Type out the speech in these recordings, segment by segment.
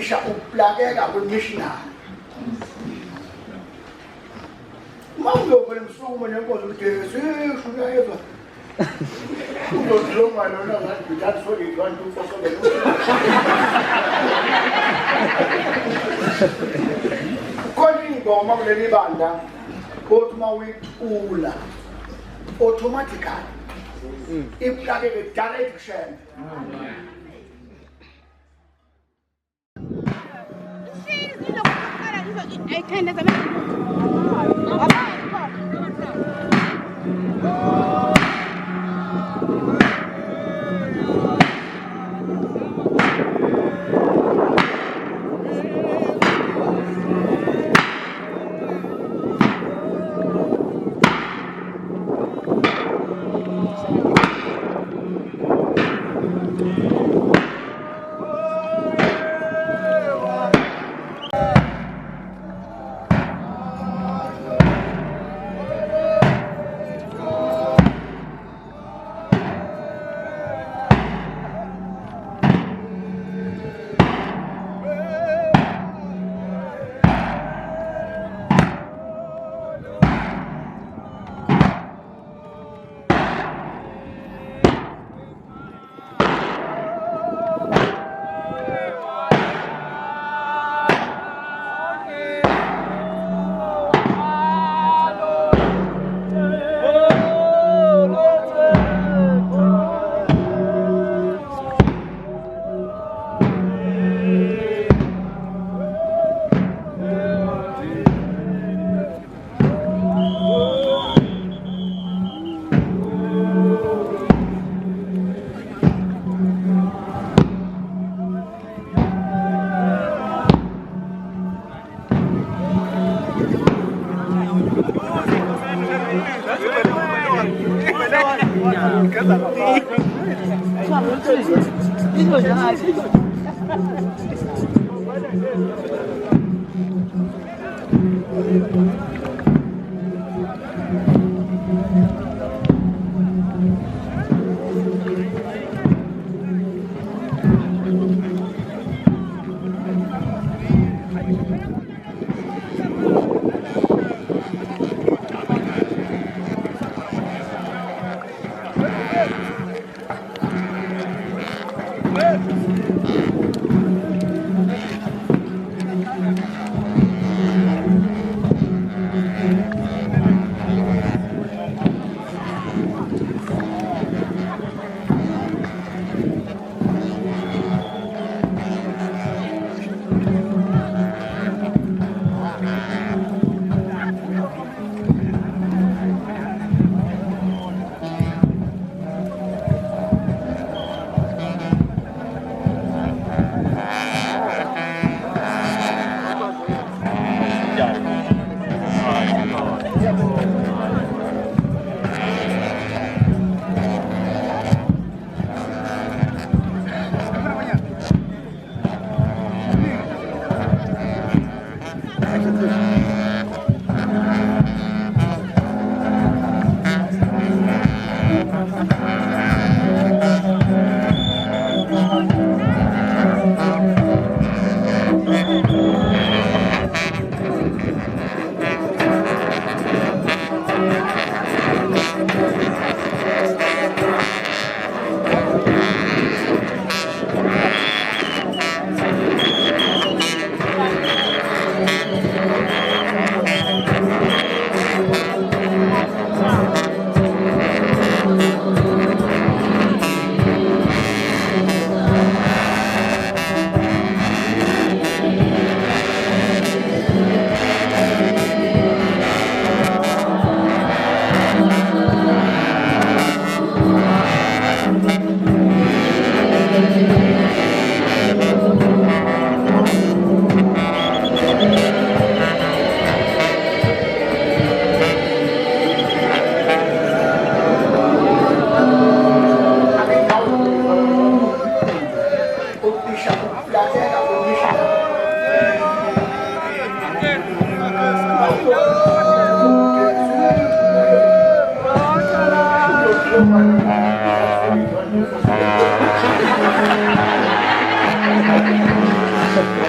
Isha uplageka kwemissionary. Mawuyovela msukumo nenkonzo ukuthi sishuya yezwa. Uzodloma lona ngathi that solid 1 2 4 khona ingoma kuleli banda othi mawuyicula automatically iplageke direction.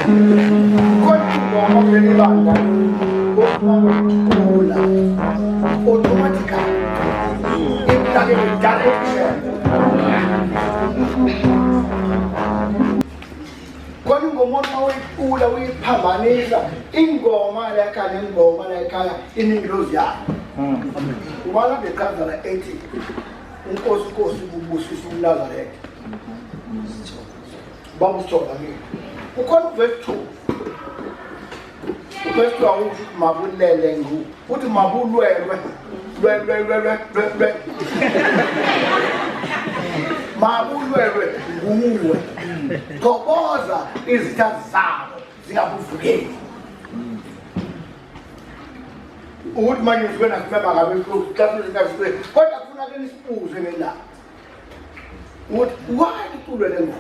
Kodwa kuleli banda ukula automatically iplake direction. Kodwa ngomuntu oyikula uyiphambanisa ingoma lekhaya nengoma lekhaya iningilozi yakhe. Ubala beqhaza la ethi unkosi ubusisa uLazarus. Bamuthola ngini. Ukhona verse 2. Verse 2 awusho mabulele ngu. Uthi mabulwelwe. Mabulwelwe nguwe. Thokoza izitha zabo zingakuvukeli. Uthi manje sibona kumema ngabe ukuthi ngasibe kodwa kufuna ke nisibuze ngela. Uthi why ulwele ngoma?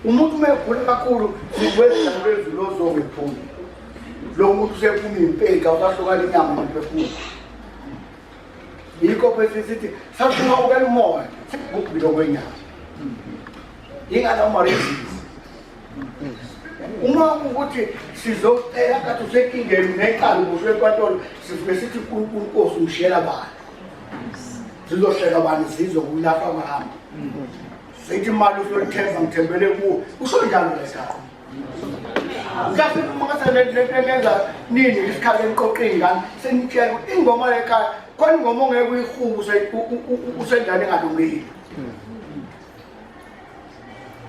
Umuntu mekhula kakhulu sikwenza lezilozo ngephumbi. Lo muntu sephuma impeka usahlukana inyama ngephumbi. Yikho bese sithi sasifuna ukela umoya sikubhilo kwenyama. Ingala umarezi. Uma ukuthi sizocela kathi usekingeni neqala ubuswe enkantolo sifike sithi uNkosi umshiyela bani. Sizoshela bani sizwe kulapha mahamba. Sithi imali usuyithemba ngithembele kuwo usonjalo lekhaya. Ngase mangase lenza nini isikhali enqoqeni ngani senitshela ukuthi ingoma lekhaya khona ingoma ongeke uyihubu usendane engalungile.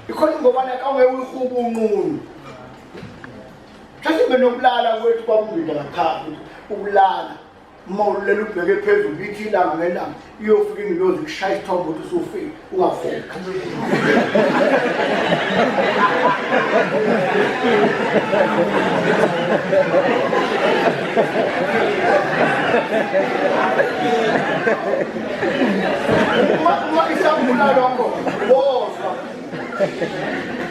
Ikhona ingoma lekhaya ongeke uyihubu unqunu. Kathi benokulala kwethu kwammbila ngaphansi ukulala mawulela ubheke phezulu lithi ilanga ngelanga iyofika ingilozi kushaya isithombe ukuthi usufika ungavuka. Uma isampula lokho bozwa.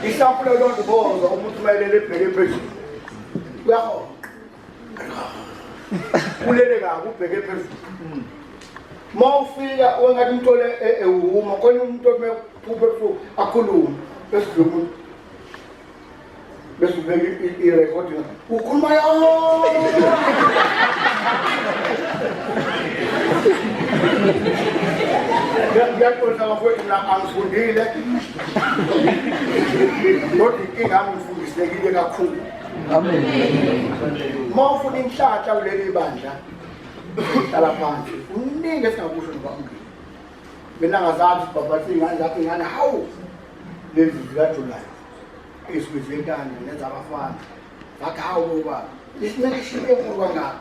Isampula lokho bozwa umuntu mayelele ebheke phezulu. Uyahona. Ulele kabi ubheke phezulu. Mawufika wengathi umntole ehuma khona umuntu omephuphe akhuluma bese umuntu bese ubeke irecord ukhuluma yonke. Ngiyaqonda ukuthi angifundile. Kodwa inkinga ngifundisekile kakhulu. Amen. Mawufuna inhlanhla kuleli bandla hlala phansi uningi esingakusho ngabamngeni mina ngazathi babathi ingane hawu lezi zikaJuly esikwezentana nenza abafana bathi hawu baba isineke shibe enkulu kangaka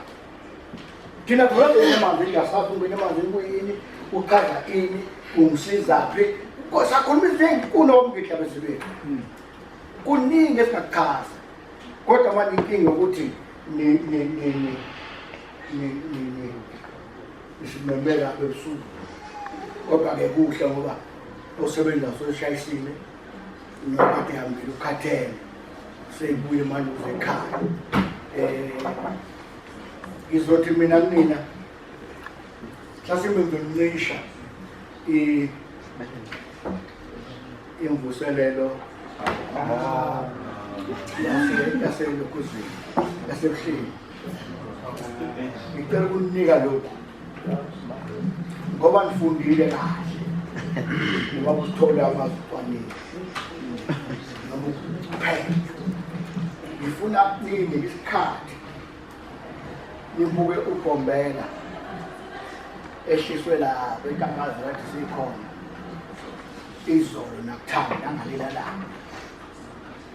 thina kuyenza emanzini ngasathi ungena emanzini kuyini uchaza ini ungisizaphi kosakhuluma izinto kunomngitla bezibethu kuningi esingakuchaza kodwa manje inkinga ukuthi isimemela bebusuku kodwa-ke kuhle ngoba osebenza soshayisile nokade hambile ukhathele seyibuye manje uzekhaya. Ngizothi mina kunina mhlasimbe ngizonicisha imvuselelo yaselokuzini yasebuhleni. Ngicela ukunika lokhu ngoba ngifundile kahle ngoba usithole amazwaneni noma ukuphela. Ngifuna nini isikhathi nibuke uGombela ehliswe lapho enkangazini kade sikhona izolo nakuthanda ngalila langa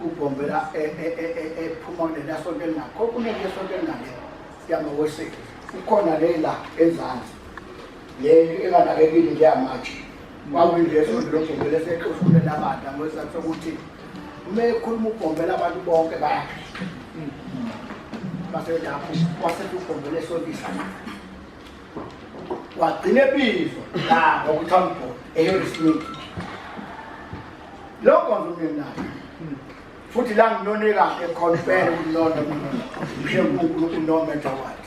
uGombela ephuma kuleli sonke linakho kuneke sonke lingane yamaWeseli ikhona lela ezansi le enganakekile nje amatshe kwakuyinleso loGombela eseqosulela abantu ngosathu ukuthi uma ekhuluma uGombela abantu bonke bayakhe base lapho wasethi uGombela esondisa wagcina ebizo la ngokuthi ambo eyorismith lokho ngumnenani futhi la nginone kahle confirm ukunona mshe uNkulunkulu no matter what